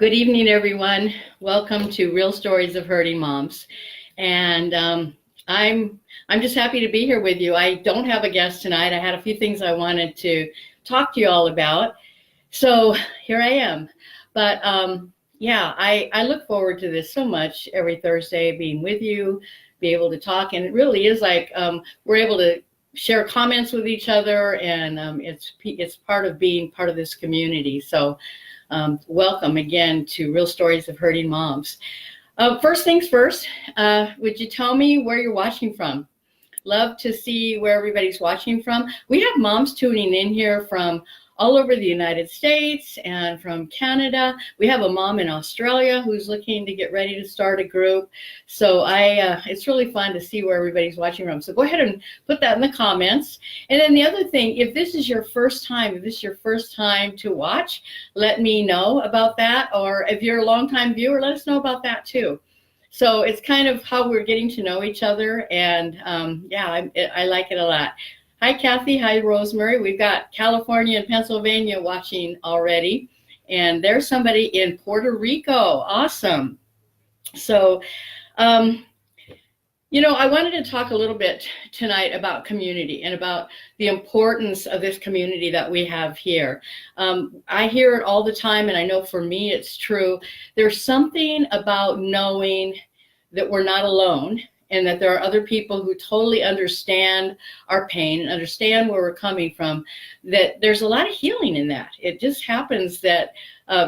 Good evening, everyone. Welcome to Real Stories of Hurting Moms. And I'm just happy to be here with you. I don't have a guest tonight. I had a few things I wanted to talk to you all about. So here I am. But yeah, I look forward to this so much every Thursday, being with you, be able to talk. And it really is like we're able to share comments with each other, and it's part of being part of this community. So welcome again to Real Stories of Hurting Moms. First things first, would you tell me where you're watching from? Love to see where everybody's watching from. We have moms tuning in here from all over the United States and from Canada. We have a mom in Australia who's looking to get ready to start a group. So it's really fun to see where everybody's watching from. So go ahead and put that in the comments. And then the other thing, if this is your first time to watch, let me know about that. Or if you're a longtime viewer, let us know about that too. So it's kind of how we're getting to know each other. And yeah, I like it a lot. Hi, Cathy. Hi, Rosemary. We've got California and Pennsylvania watching already. And there's somebody in Puerto Rico. Awesome. So, I wanted to talk a little bit tonight about community and about the importance of this community that we have here. I hear it all the time, and I know for me it's true. There's something about knowing that we're not alone, and that there are other people who totally understand our pain and understand where we're coming from, that there's a lot of healing in that. It just happens that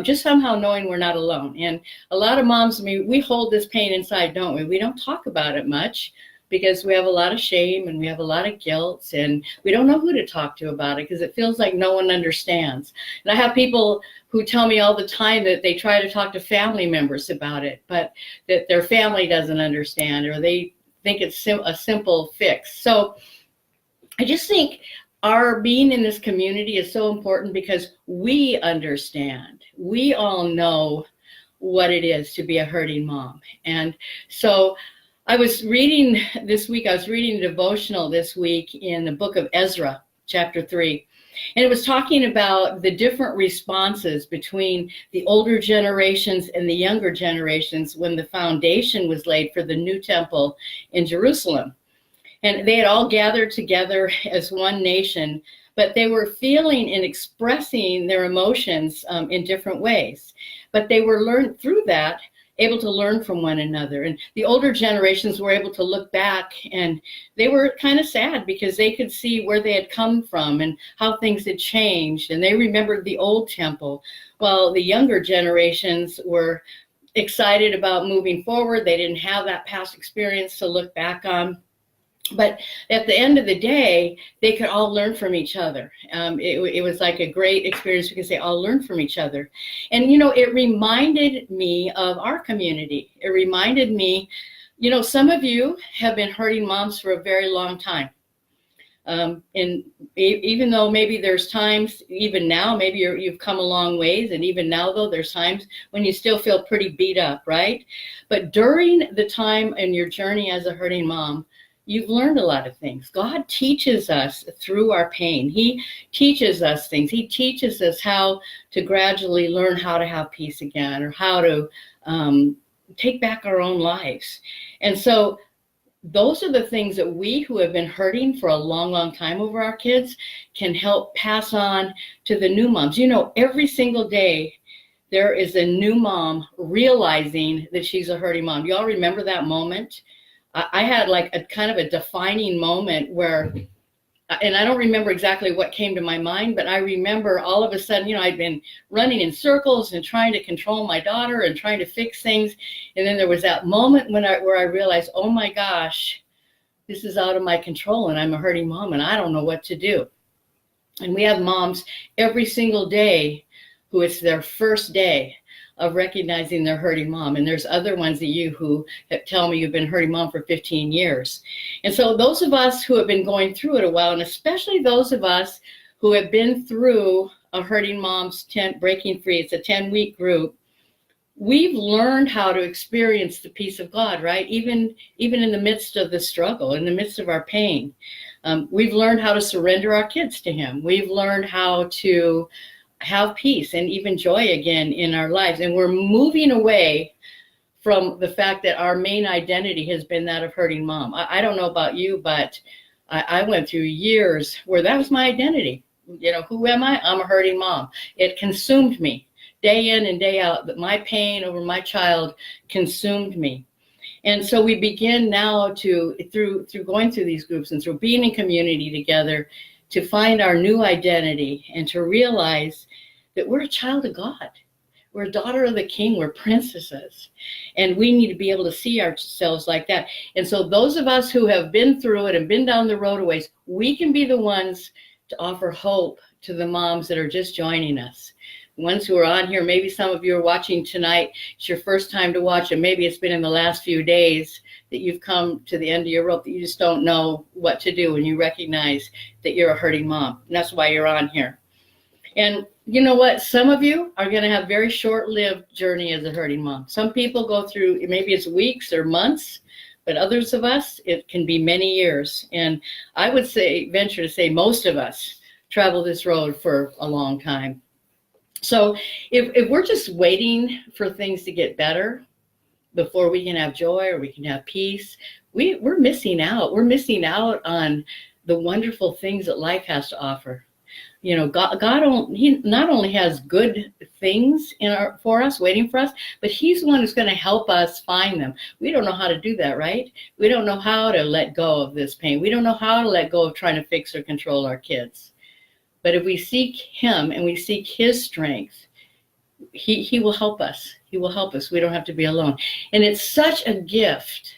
just somehow knowing we're not alone. And a lot of moms, we hold this pain inside, don't we? We don't talk about it much because we have a lot of shame and we have a lot of guilt, and we don't know who to talk to about it because it feels like no one understands. And I have people who tell me all the time that they try to talk to family members about it, but that their family doesn't understand, or they think it's a simple fix. So I just think our being in this community is so important because we understand. We all know what it is to be a hurting mom. And so I was reading a devotional this week in the book of Ezra, chapter 3. And it was talking about the different responses between the older generations and the younger generations when the foundation was laid for the new temple in Jerusalem. And they had all gathered together as one nation, but they were feeling and expressing their emotions in different ways. But they were able to learn from one another. And the older generations were able to look back, and they were kind of sad because they could see where they had come from and how things had changed. And they remembered the old temple, while the younger generations were excited about moving forward. They didn't have that past experience to look back on. But at the end of the day, they could all learn from each other. It was like a great experience because they all learned from each other. And, it reminded me of our community. It reminded me, some of you have been hurting moms for a very long time. And even though maybe there's times, even now, maybe you've come a long ways. And even now, though, there's times when you still feel pretty beat up, right? But during the time in your journey as a hurting mom, you've learned a lot of things. God teaches us through our pain. He teaches us things. He teaches us how to gradually learn how to have peace again, or how to take back our own lives. And so those are the things that we who have been hurting for a long, long time over our kids can help pass on to the new moms. Every single day, there is a new mom realizing that she's a hurting mom. You all remember that moment? I had like a kind of a defining moment where, and I don't remember exactly what came to my mind, but I remember all of a sudden, I'd been running in circles and trying to control my daughter and trying to fix things. And then there was that moment where I realized, oh my gosh, this is out of my control and I'm a hurting mom and I don't know what to do. And we have moms every single day who it's their first day of recognizing their hurting mom. And there's other ones of you who tell me you've been hurting mom for 15 years. And so those of us who have been going through it a while, and especially those of us who have been through a hurting mom's tent breaking free, it's a 10-week group, we've learned how to experience the peace of God, right? Even in the midst of the struggle, in the midst of our pain. We've learned how to surrender our kids to him. We've learned how to have peace and even joy again in our lives. And we're moving away from the fact that our main identity has been that of hurting mom. I don't know about you, but I went through years where that was my identity. Who am I? I'm a hurting mom. It consumed me day in and day out. But my pain over my child consumed me. And so we begin now through going through these groups and through being in community together, to find our new identity and to realize that we're a child of God. We're a daughter of the King. We're princesses. And we need to be able to see ourselves like that. And so those of us who have been through it and been down the road a ways, we can be the ones to offer hope to the moms that are just joining us. The ones who are on here, maybe some of you are watching tonight. It's your first time to watch, and maybe it's been in the last few days that you've come to the end of your rope, that you just don't know what to do, and you recognize that you're a hurting mom. And that's why you're on here. And you know what? Some of you are going to have very short-lived journey as a hurting mom. Some people go through, maybe it's weeks or months, but others of us, it can be many years. And I would venture to say most of us travel this road for a long time. So if we're just waiting for things to get better before we can have joy or we can have peace, we're missing out. We're missing out on the wonderful things that life has to offer. God, He not only has good things for us, waiting for us, but He's the one who's going to help us find them. We don't know how to do that, right? We don't know how to let go of this pain. We don't know how to let go of trying to fix or control our kids. But if we seek Him and we seek His strength, He will help us. He will help us. We don't have to be alone. And it's such a gift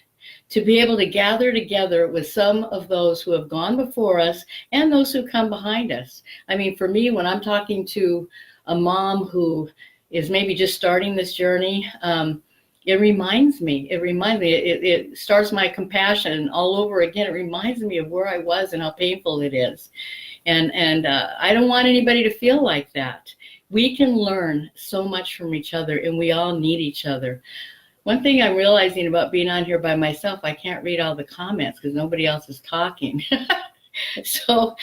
to be able to gather together with some of those who have gone before us and those who come behind us. I mean, for me, when I'm talking to a mom who is maybe just starting this journey, it reminds me, it starts my compassion all over again. It reminds me of where I was and how painful it is. And I don't want anybody to feel like that. We can learn so much from each other, and we all need each other. One thing I'm realizing about being on here by myself, I can't read all the comments because nobody else is talking. So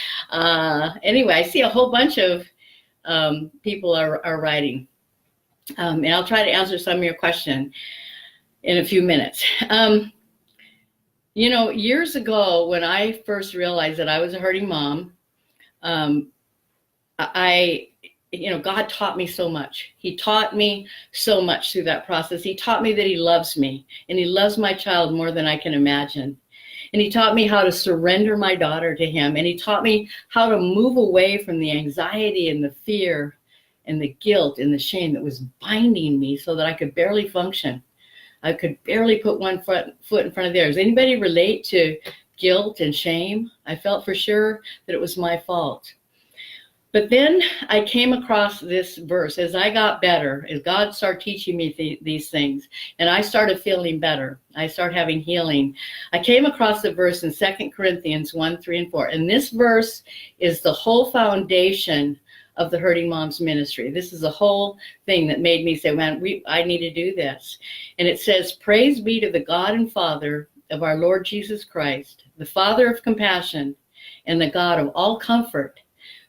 anyway, I see a whole bunch of people are writing. And I'll try to answer some of your question in a few minutes. Years ago, when I first realized that I was a hurting mom, God taught me so much. He taught me so much through that process. He taught me that He loves me, and He loves my child more than I can imagine. And He taught me how to surrender my daughter to Him. And He taught me how to move away from the anxiety and the fear and the guilt and the shame that was binding me so that I could barely function. I could barely put one foot in front of theirs. Anybody relate to guilt and shame? I felt for sure that it was my fault. But then I came across this verse as I got better, as God started teaching me these things, and I started feeling better. I started having healing. I came across the verse in 2 Corinthians 1, 3, and 4. And this verse is the whole foundation of the Hurting Moms ministry. This is the whole thing that made me say, man, I need to do this. And it says, praise be to the God and Father of our Lord Jesus Christ, the Father of compassion and the God of all comfort,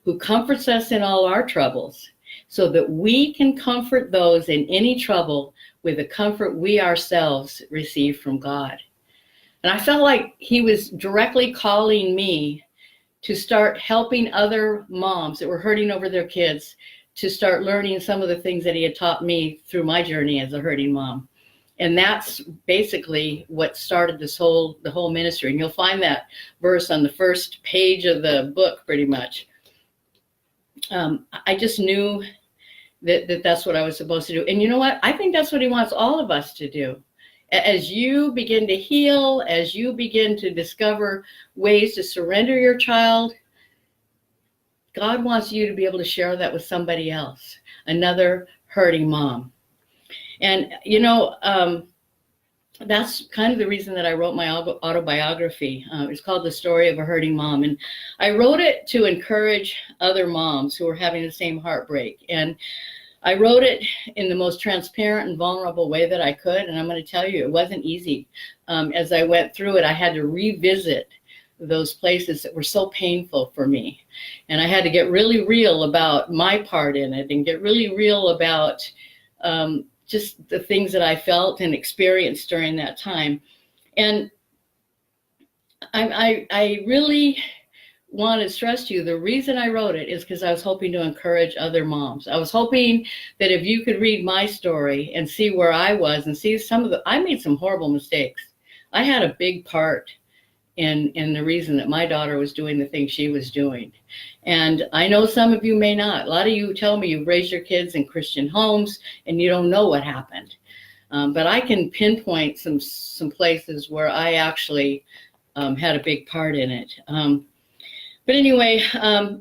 who comforts us in all our troubles, so that we can comfort those in any trouble with the comfort we ourselves receive from God. And I felt like He was directly calling me to start helping other moms that were hurting over their kids to start learning some of the things that He had taught me through my journey as a hurting mom. And that's basically what started the whole ministry. And you'll find that verse on the first page of the book pretty much. I just knew that that's what I was supposed to do. And you know what? I think that's what He wants all of us to do. As you begin to heal, as you begin to discover ways to surrender your child, God wants you to be able to share that with somebody else, another hurting mom. And, that's kind of the reason that I wrote my autobiography. It's called The Story of a Hurting Mom. And I wrote it to encourage other moms who are having the same heartbreak. And I wrote it in the most transparent and vulnerable way that I could. And I'm going to tell you, it wasn't easy. As I went through it, I had to revisit those places that were so painful for me. And I had to get really real about my part in it and get really real about just the things that I felt and experienced during that time. And I really want to stress to you, the reason I wrote it is because I was hoping to encourage other moms. I was hoping that if you could read my story and see where I was and see I made some horrible mistakes. I had a big part in the reason that my daughter was doing the things she was doing. And I know some of you may not. A lot of you tell me you've raised your kids in Christian homes and you don't know what happened. But I can pinpoint some places where I actually had a big part in it. But anyway,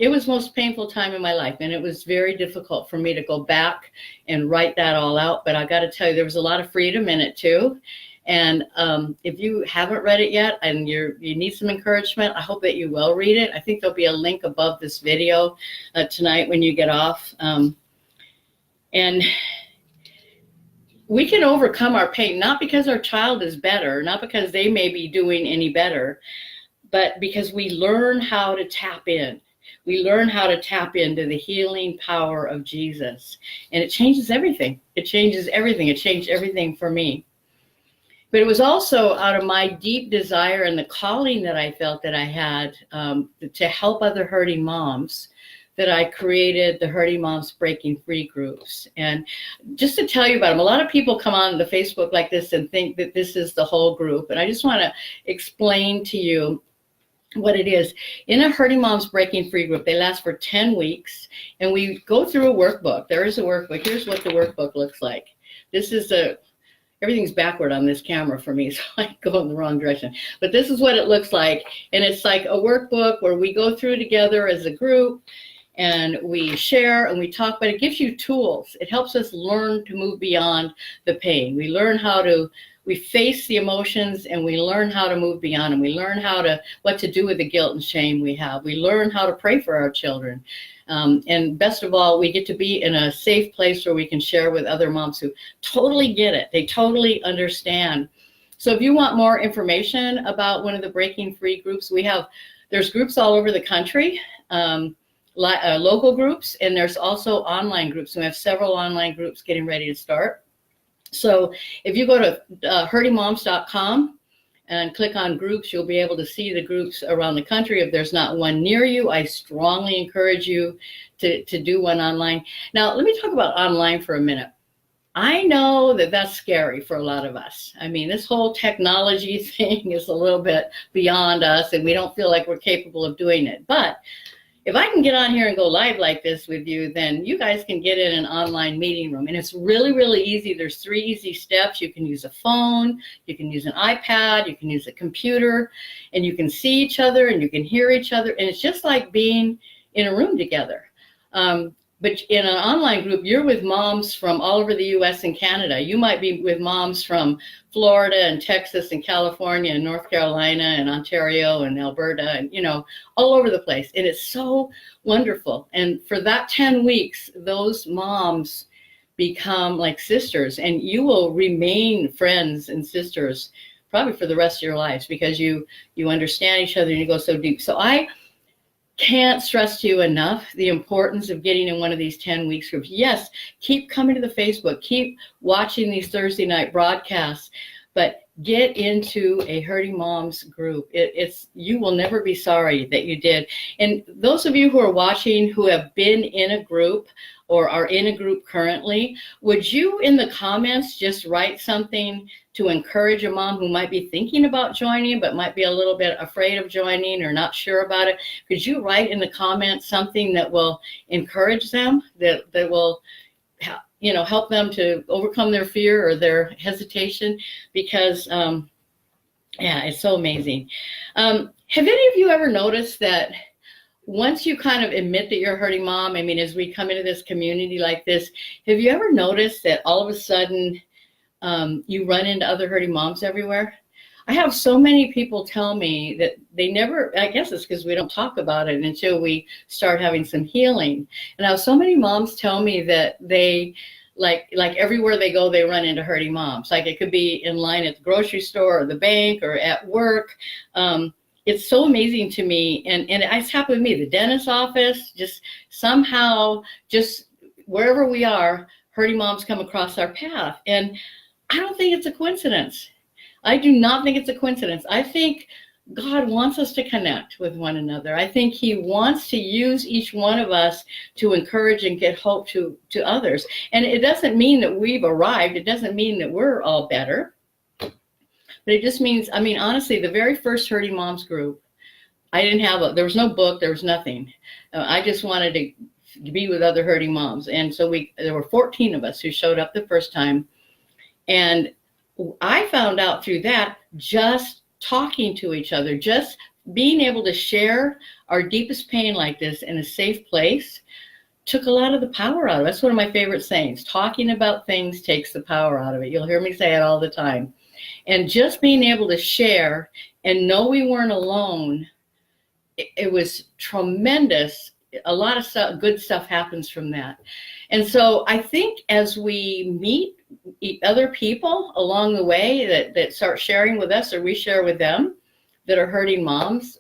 it was the most painful time in my life, and it was very difficult for me to go back and write that all out. But I got to tell you, there was a lot of freedom in it too. And if you haven't read it yet and you need some encouragement, I hope that you will read it. I think there'll be a link above this video tonight when you get off. And we can overcome our pain, not because our child is better, not because they may be doing any better, but because we learn how to tap in. We learn how to tap into the healing power of Jesus. And it changes everything. It changes everything. It changed everything for me. But it was also out of my deep desire and the calling that I felt that I had to help other hurting moms that I created the Hurting Moms Breaking Free groups. And just to tell you about them, a lot of people come on the Facebook like this and think that this is the whole group. And I just want to explain to you what it is. In a Hurting Moms Breaking Free group, they last for 10 weeks, and we go through a workbook. There is a workbook. Here's what the workbook looks like. Everything's backward on this camera for me, so I go in the wrong direction. But this is what it looks like, and it's like a workbook where we go through together as a group, and we share and we talk, but it gives you tools. It helps us learn to move beyond the pain. We face the emotions and we learn how to move beyond them. We learn what to do with the guilt and shame we have. We learn how to pray for our children. And best of all, we get to be in a safe place where we can share with other moms who totally get it. They totally understand. So if you want more information about one of the Breaking Free groups, there's groups all over the country. Local groups, and there's also online groups. We have several online groups getting ready to start. So if you go to hurtingmoms.com and click on groups, you'll be able to see the groups around the country. If there's not one near you, I strongly encourage you to do one online. Now, let me talk about online for a minute. I know that that's scary for a lot of us. I mean, this whole technology thing is a little bit beyond us, and we don't feel like we're capable of doing it. But if I can get on here and go live like this with you, then you guys can get in an online meeting room. And it's really, really easy. There's 3 easy steps. You can use a phone, you can use an iPad, you can use a computer, and you can see each other and you can hear each other. And it's just like being in a room together. But in an online group, you're with moms from all over the US and Canada. You might be with moms from Florida and Texas and California and North Carolina and Ontario and Alberta and, all over the place. And it's so wonderful. And for that 10 weeks, those moms become like sisters, and you will remain friends and sisters probably for the rest of your lives because you understand each other and you go so deep. So I can't stress to you enough the importance of getting in one of these 10 weeks groups. Yes, keep coming to the Facebook, keep watching these Thursday night broadcasts, but get into a Hurting Moms group. You will never be sorry that you did. And those of you who are watching who have been in a group or are in a group currently, would you in the comments just write something to encourage a mom who might be thinking about joining but might be a little bit afraid of joining or not sure about it? Could you write in the comments something that will encourage them, that will help them to overcome their fear or their hesitation? Because it's so amazing. Have any of you ever noticed that once you kind of admit that you're a hurting mom, I mean, as we come into this community like this, have you ever noticed that all of a sudden you run into other hurting moms everywhere? I have so many people tell me that they never, I guess it's because we don't talk about it until we start having some healing. And I have so many moms tell me that they, like everywhere they go, they run into hurting moms. Like it could be in line at the grocery store or the bank or at work. it's so amazing to me, and it's happened with me, the dentist's office, just somehow, just wherever we are, hurting moms come across our path. And I don't think it's a coincidence. I do not think it's a coincidence. I think God wants us to connect with one another. I think he wants to use each one of us to encourage and get hope to others. And it doesn't mean that we've arrived. It doesn't mean that we're all better. But it just means, I mean, honestly, the very first Hurting Moms group, there was no book, there was nothing. I just wanted to be with other hurting moms. And so there were 14 of us who showed up the first time. And I found out through that, just talking to each other, just being able to share our deepest pain like this in a safe place, took a lot of the power out of it. That's one of my favorite sayings. Talking about things takes the power out of it. You'll hear me say it all the time. And just being able to share and know we weren't alone, it was tremendous. A lot of stuff, good stuff happens from that. And so I think as we meet other people along the way that start sharing with us, or we share with them, that are hurting moms,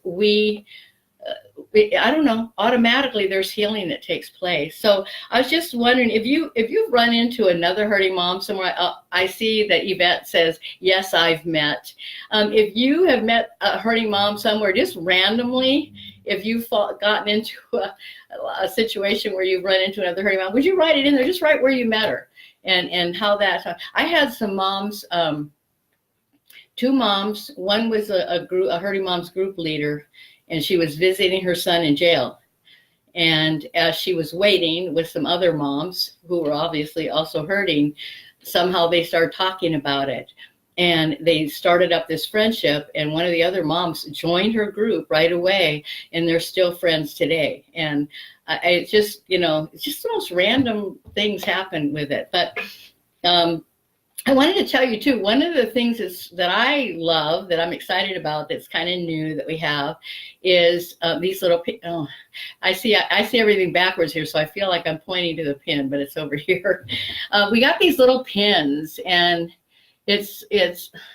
I don't know, automatically there's healing that takes place. So I was just wondering if you've run into another hurting mom somewhere. I see that Yvette says, yes, I've met. If you have met a hurting mom somewhere, just randomly, if you've gotten into a situation where you've run into another hurting mom, would you write it in there? Just write where you met her and how that. I had some moms, two moms. One was a hurting moms group leader, and she was visiting her son in jail. And as she was waiting with some other moms who were obviously also hurting, somehow they started talking about it. And they started up this friendship, and one of the other moms joined her group right away, and they're still friends today. And it's just, it's just the most random things happen with it. But I wanted to tell you too, one of the things that I love, that I'm excited about, that's kind of new that we have, is these little. I see everything backwards here, so I feel like I'm pointing to the pin, but it's over here. We got these little pins, and it's.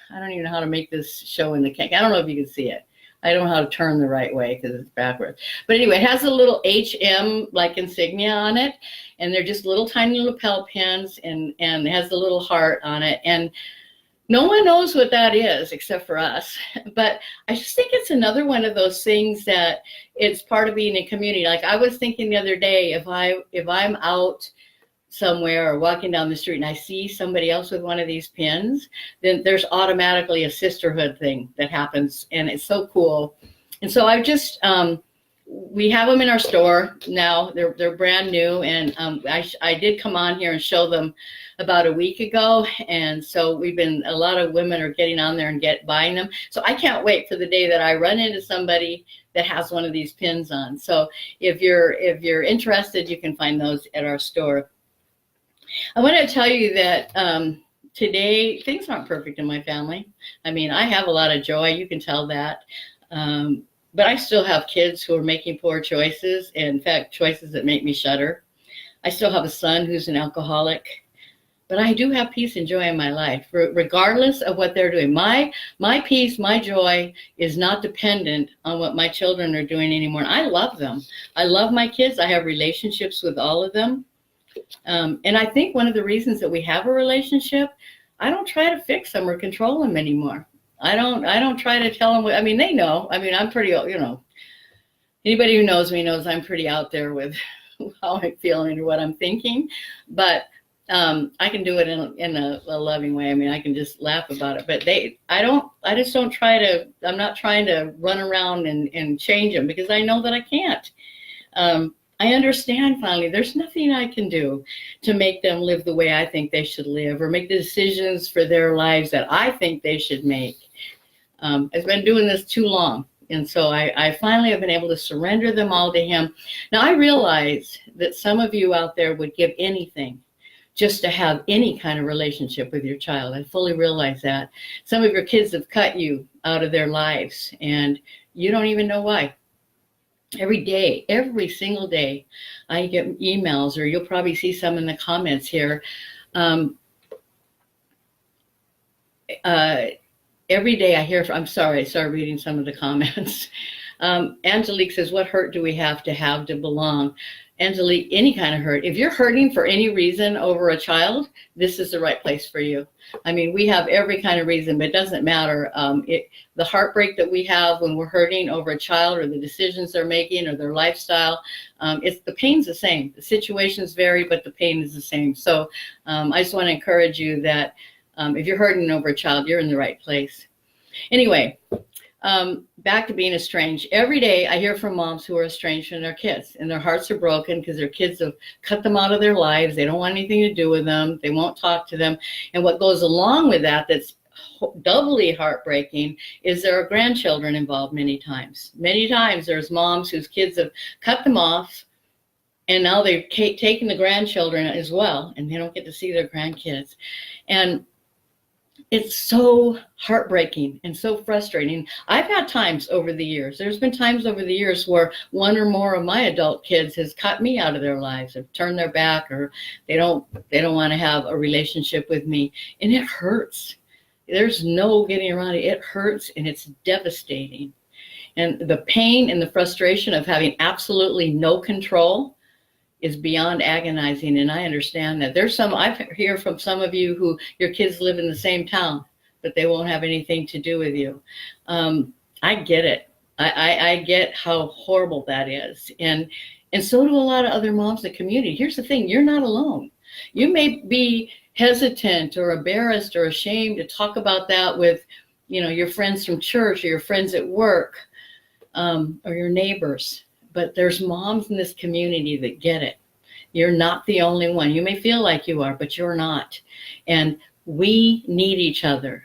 I don't even know how to make this show in the cake. I don't know if you can see it. I don't know how to turn the right way because it's backwards. But anyway, it has a little HM like insignia on it, and they're just little tiny lapel pins, and it has a little heart on it. And no one knows what that is except for us. But I just think it's another one of those things that it's part of being a community. Like I was thinking the other day, if I'm out somewhere or walking down the street and I see somebody else with one of these pins, then there's automatically a sisterhood thing that happens, and it's so cool. And so I just we have them in our store now. They're brand new, and I did come on here and show them about a week ago, and so a lot of women are getting on there and buying them. So I can't wait for the day that I run into somebody that has one of these pins on. So if you're interested, you can find those at our store. I want to tell you that today things aren't perfect in my family. I mean, I have a lot of joy. You can tell that. But I still have kids who are making poor choices, and in fact, choices that make me shudder. I still have a son who's an alcoholic. But I do have peace and joy in my life, regardless of what they're doing. My peace, my joy is not dependent on what my children are doing anymore. And I love them. I love my kids. I have relationships with all of them. And I think one of the reasons that we have a relationship, I don't try to fix them or control them anymore. I don't try to tell them I mean, they know. I mean, I'm pretty, anybody who knows me knows I'm pretty out there with how I'm feeling or what I'm thinking. But I can do it in a loving way. I mean, I can just laugh about it. But I just don't try to. I'm not trying to run around and change them, because I know that I can't. I understand finally there's nothing I can do to make them live the way I think they should live, or make the decisions for their lives that I think they should make. I've been doing this too long. And so I finally have been able to surrender them all to him. Now, I realize that some of you out there would give anything just to have any kind of relationship with your child. I fully realize that. Some of your kids have cut you out of their lives, and you don't even know why. Every day, every single day, I get emails, or you'll probably see some in the comments here. every day I hear from, I'm sorry, I started reading some of the comments. Angelique says, what hurt do we have to belong? Angelique, any kind of hurt. If you're hurting for any reason over a child, this is the right place for you. I mean, we have every kind of reason, but it doesn't matter. The heartbreak that we have when we're hurting over a child or the decisions they're making or their lifestyle, the pain's the same. The situations vary, but the pain is the same. So I just want to encourage you that if you're hurting over a child, you're in the right place. Anyway, back to being estranged. Every day I hear from moms who are estranged from their kids, and their hearts are broken because their kids have cut them out of their lives. They don't want anything to do with them. They won't talk to them. And what goes along with that, that's doubly heartbreaking, is there are grandchildren involved many times. Many times there's moms whose kids have cut them off, and now they've taken the grandchildren as well, and they don't get to see their grandkids. And it's so heartbreaking and so frustrating. I've had times over the years, there's been times over the years where one or more of my adult kids has cut me out of their lives, have turned their back, or they don't want to have a relationship with me. And it hurts. There's no getting around it. It hurts, and it's devastating. And the pain and the frustration of having absolutely no control is beyond agonizing, and I understand that. I hear from some of you who your kids live in the same town, but they won't have anything to do with you. I get it. I get how horrible that is, and so do a lot of other moms in the community. Here's the thing: you're not alone. You may be hesitant or embarrassed or ashamed to talk about that with, your friends from church or your friends at work, or your neighbors. But there's moms in this community that get it. You're not the only one. You may feel like you are, but you're not. And we need each other.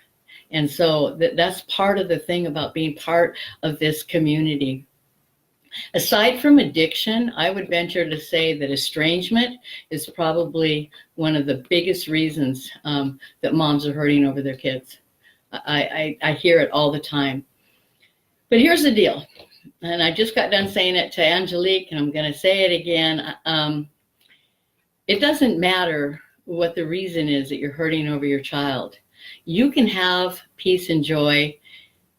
And so that's part of the thing about being part of this community. Aside from addiction, I would venture to say that estrangement is probably one of the biggest reasons that moms are hurting over their kids. I hear it all the time. But here's the deal. And I just got done saying it to Angelique, and I'm going to say it again. It doesn't matter what the reason is that you're hurting over your child. You can have peace and joy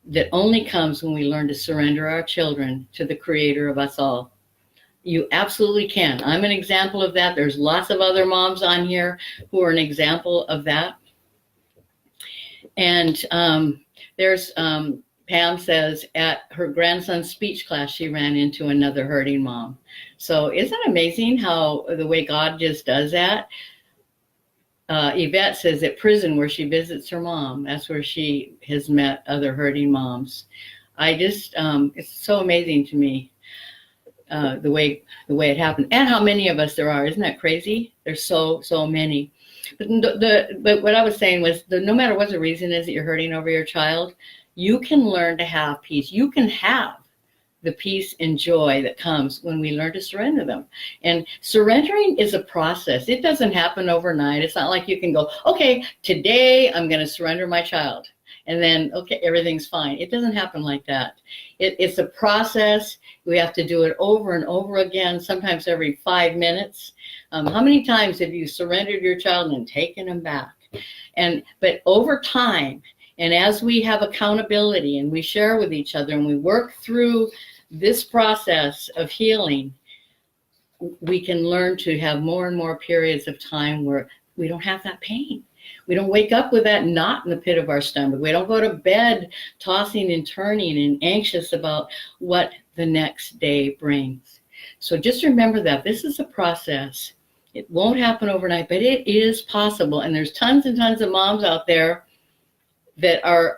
that only comes when we learn to surrender our children to the Creator of us all. You absolutely can. I'm an example of that. There's lots of other moms on here who are an example of that. And there's Pam says at her grandson's speech class, she ran into another hurting mom. So isn't it amazing how the way God just does that? Yvette says at prison where she visits her mom, that's where she has met other hurting moms. It's so amazing to me the way it happened, and how many of us there are. Isn't that crazy? There's so many. But what I was saying was no matter what the reason is that you're hurting over your child, you can learn to have peace. You can have the peace and joy that comes when we learn to surrender them. And surrendering is a process. It doesn't happen overnight. It's not like you can go, okay, today I'm going to surrender my child, and then, okay, everything's fine. It doesn't happen like that. It's a process. We have to do it over and over again, sometimes every 5 minutes. How many times have you surrendered your child and taken them back? But over time, and as we have accountability and we share with each other and we work through this process of healing, we can learn to have more and more periods of time where we don't have that pain. We don't wake up with that knot in the pit of our stomach. We don't go to bed tossing and turning and anxious about what the next day brings. So just remember that this is a process. It won't happen overnight, but it is possible. And there's tons and tons of moms out there that are,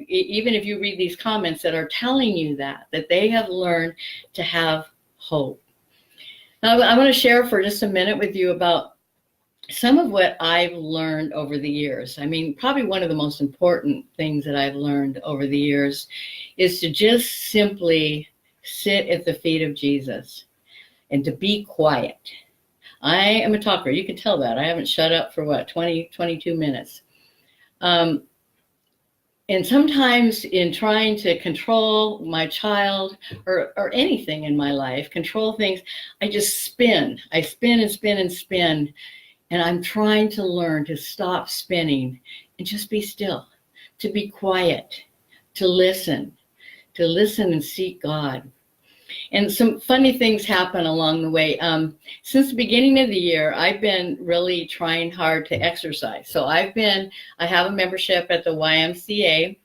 even if you read these comments, that are telling you that they have learned to have hope. Now, I want to share for just a minute with you about some of what I've learned over the years. I mean, probably one of the most important things that I've learned over the years is to just simply sit at the feet of Jesus and to be quiet. I am a talker. You can tell that. I haven't shut up for 22 minutes. And sometimes in trying to control my child or anything in my life, control things, I just spin. I spin and spin and spin. And I'm trying to learn to stop spinning and just be still, to be quiet, to listen and seek God. And some funny things happen along the way. Since the beginning of the year, I've been really trying hard to exercise. So I have a membership at the YMCA,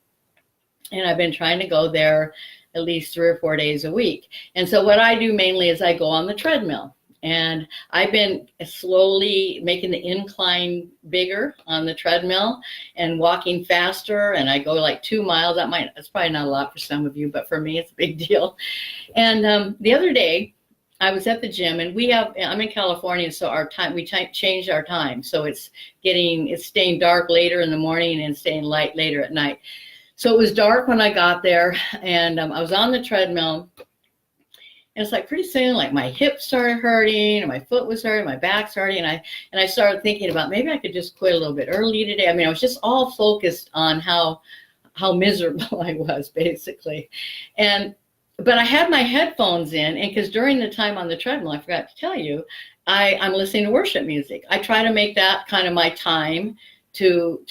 and I've been trying to go there at least 3 or 4 days a week. And so what I do mainly is I go on the treadmill. And I've been slowly making the incline bigger on the treadmill and walking faster. And I go like 2 miles. That's probably not a lot for some of you, but for me, it's a big deal. And the other day, I was at the gym, and I'm in California, so we changed our time. So it's staying dark later in the morning and staying light later at night. So it was dark when I got there, and I was on the treadmill. And it's like pretty soon, like my hips started hurting, and my foot was hurting, my back's hurting, and I started thinking about maybe I could just quit a little bit early today. I mean, I was just all focused on how miserable I was, basically. But I had my headphones in, and because during the time on the treadmill, I forgot to tell you, I'm listening to worship music. I try to make that kind of my time to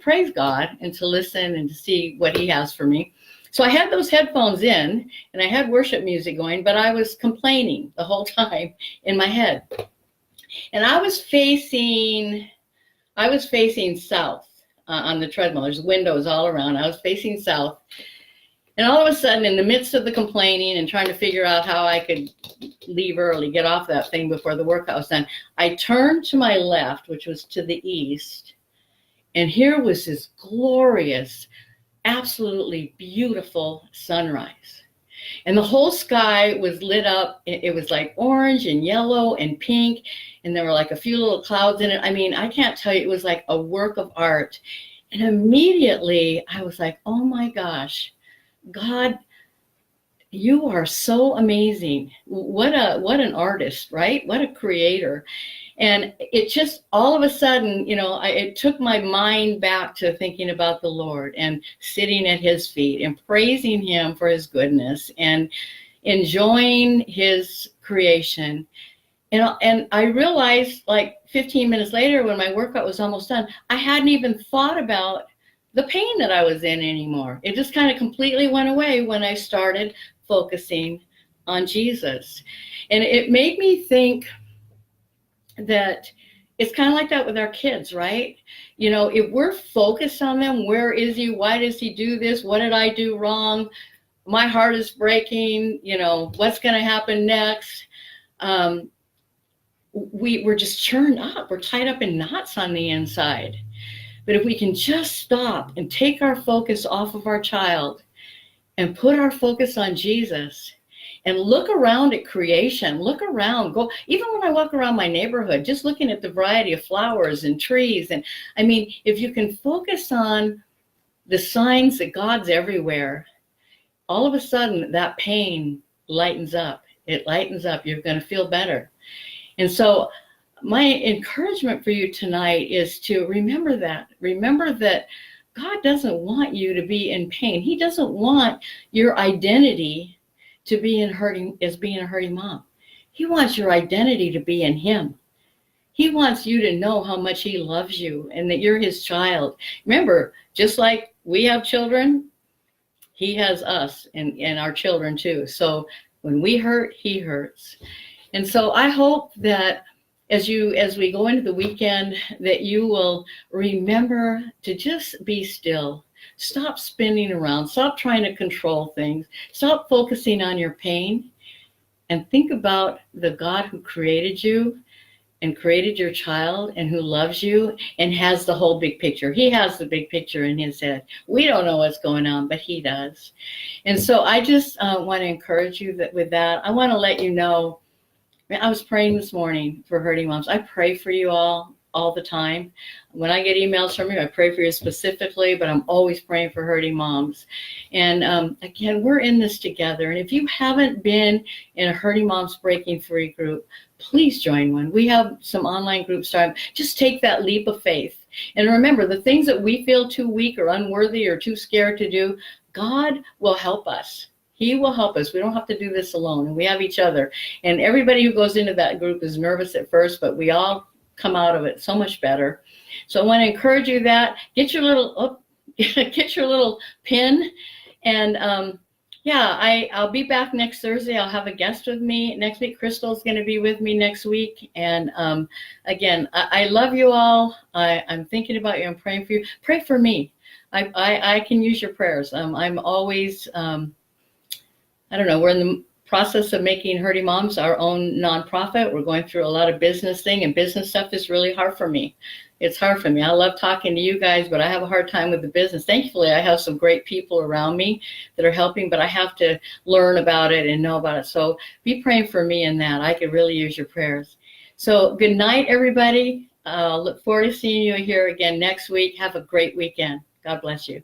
praise God and to listen and to see what He has for me. So I had those headphones in, and I had worship music going, but I was complaining the whole time in my head. And I was facing south on the treadmill. There's windows all around. I was facing south. And all of a sudden, in the midst of the complaining and trying to figure out how I could leave early, get off that thing before the workout was done, I turned to my left, which was to the east, and here was this glorious, absolutely beautiful sunrise. And the whole sky was lit up. It was like orange and yellow and pink, and there were like a few little clouds in it. I mean, I can't tell you, it was like a work of art. And immediately I was like, oh my gosh, God, you are so amazing. What an artist, right? What a creator. And it just, all of a sudden, it took my mind back to thinking about the Lord and sitting at His feet and praising Him for His goodness and enjoying His creation. And I realized like 15 minutes later, when my workout was almost done, I hadn't even thought about the pain that I was in anymore. It just kind of completely went away when I started focusing on Jesus. And it made me think that it's kind of like that with our kids, right? If we're focused on them, where is He? Why does He do this? What did I do wrong? My heart is breaking. What's going to happen next? We're just churned up. We're tied up in knots on the inside. But if we can just stop and take our focus off of our child and put our focus on Jesus and look around at creation, look around, go, even when I walk around my neighborhood, just looking at the variety of flowers and trees. And I mean, if you can focus on the signs that God's everywhere, all of a sudden that pain lightens up. It lightens up. You're going to feel better. And so my encouragement for you tonight is to remember that. Remember that God doesn't want you to be in pain. He doesn't want your identity to be as being a hurting mom. He wants your identity to be in Him. He wants you to know how much He loves you and that you're His child. Remember, just like we have children, He has us and our children too. So when we hurt, He hurts. And so I hope that as we go into the weekend, that you will remember to just be still. Stop spinning around. Stop trying to control things. Stop focusing on your pain and think about the God who created you and created your child and who loves you and has the whole big picture. He has the big picture in His head. We don't know what's going on, but He does. And so I just want to encourage you with that. I want to let you know, I was praying this morning for hurting moms. I pray for you all the time. When I get emails from you, I pray for you specifically, but I'm always praying for hurting moms. And again, we're in this together. And if you haven't been in a Hurting Moms Breaking Free group, please join one. We have some online groups starting. Just take that leap of faith. And remember, the things that we feel too weak or unworthy or too scared to do, God will help us. He will help us. We don't have to do this alone. And we have each other. And everybody who goes into that group is nervous at first, but we all come out of it so much better. So I want to encourage you that get your little get your little pin. And yeah, I'll be back next Thursday. I'll have a guest with me next week. Crystal's going to be with me next week. And again, I love you all. I'm thinking about you. I'm praying for you. Pray for me. I can use your prayers. I'm always, I don't know, we're in the process of making Hurting Moms our own nonprofit. We're going through a lot of business thing, and business stuff is really hard for me. It's hard for me. I love talking to you guys, but I have a hard time with the business. Thankfully, I have some great people around me that are helping, but I have to learn about it and know about it. So be praying for me in that. I could really use your prayers. So good night, everybody. Look forward to seeing you here again next week. Have a great weekend. God bless you.